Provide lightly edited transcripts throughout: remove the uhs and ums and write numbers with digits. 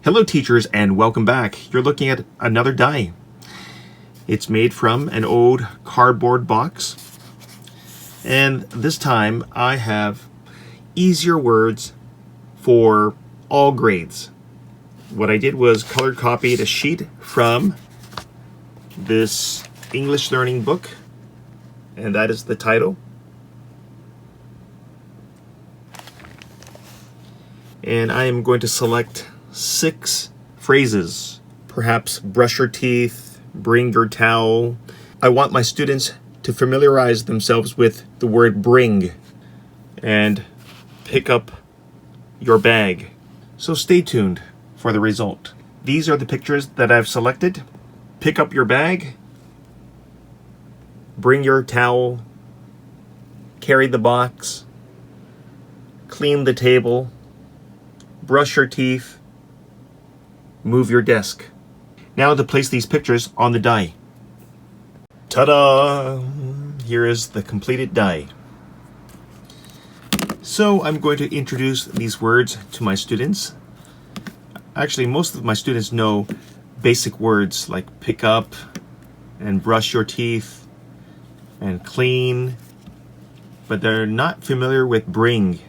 Hello teachers and welcome back. You're looking at another die. It's made from an old cardboard box. And this time I have easier words for all grades. What I did was color copied a sheet from this English learning book, and that is the title. And I am going to select 6 phrases. Perhaps brush your teeth, bring your towel. I want my students to familiarize themselves with the word bring and pick up your bag. So stay tuned for the result. These are the pictures that I've selected. Pick up your bag, bring your towel, carry the box, clean the table, brush your teeth, move your desk. Now to place these pictures on the die. Ta-da! Here is the completed die. So I'm going to introduce these words to my students. Actually, most of my students know basic words like pick up and brush your teeth and clean, but they're not familiar with bring.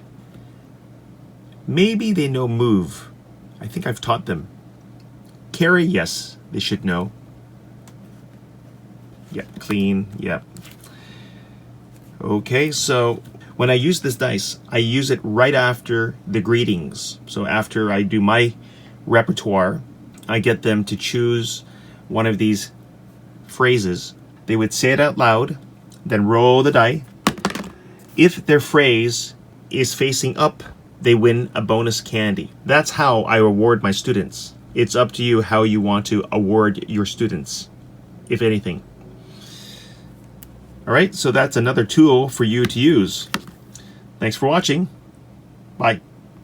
Maybe they know move. I think I've taught them. Carry, yes, they should know. Yep, clean, yep. Okay, so when I use this dice, I use it right after the greetings. So after I do my repertoire, I get them to choose one of these phrases. They would say it out loud, then roll the die. If their phrase is facing up, they win a bonus candy. That's how I award my students. It's up to you how you want to award your students, if anything. All right, so that's another tool for you to use. Thanks for watching. Bye.